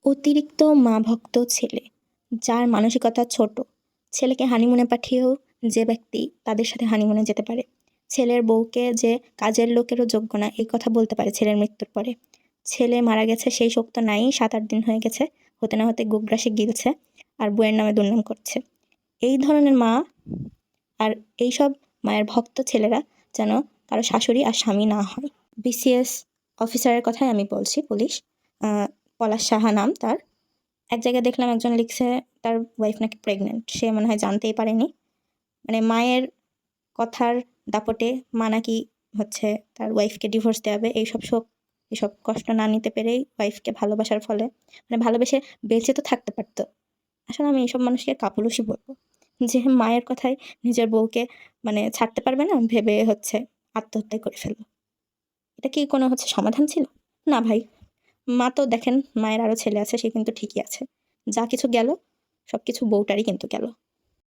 অতিরিক্ত মা ভক্ত ছেলে, যার মানসিকতা ছোট। ছেলেকে হানিমুনে পাঠিয়েও যে ব্যক্তি তাদের সাথে হানিমুনে যেতে পারে। ছেলের বউকে যে কাজের লোকেরও যোগ্য না, এই কথা বলতে পারে ছেলের মৃত্যুর পরে। ছেলে মারা গেছে সেই শোক তো নাই, 7-8 দিন হয়ে গেছে, হতে না হতে গোগ্রাসে গিলছে আর বউয়ের নামে দুর্নাম করছে। এই ধরনের মা আর এইসব মায়ের ভক্ত ছেলেরা যেন কারো শাশুড়ি আর স্বামী না হয়। বিসিএস অফিসারের কথাই আমি বলছি, পুলিশ, পলাশ সাহা নাম তার। এক জায়গায় দেখলাম একজন লিখছে তার ওয়াইফ নাকি প্রেগনেন্ট, সে মনে হয় জানতেই পারেনি। মানে মায়ের কথার দাপটে মা নাকি হচ্ছে তার ওয়াইফকে ডিভোর্স দেওয়াবে, এইসব শোক এসব কষ্ট না নিতে পেরেই ওয়াইফকে ভালোবাসার ফলে, মানে ভালোবেসে বেঁচে তো থাকতে পারতো। আসলে আমি এইসব মানুষকে কাপুরুষই বলবো, যে মায়ের কথায় নিজের বউকে মানে ছাড়তে পারবে না ভেবে হচ্ছে আত্মহত্যাই করে ফেললো। এটা কি কোনো হচ্ছে সমাধান ছিল? না ভাই। মা তো দেখেন, মায়ের আরো ছেলে আছে, সে কিন্তু ঠিকই আছে। যা কিছু গেল সবকিছু বউটারই কিন্তু গেল।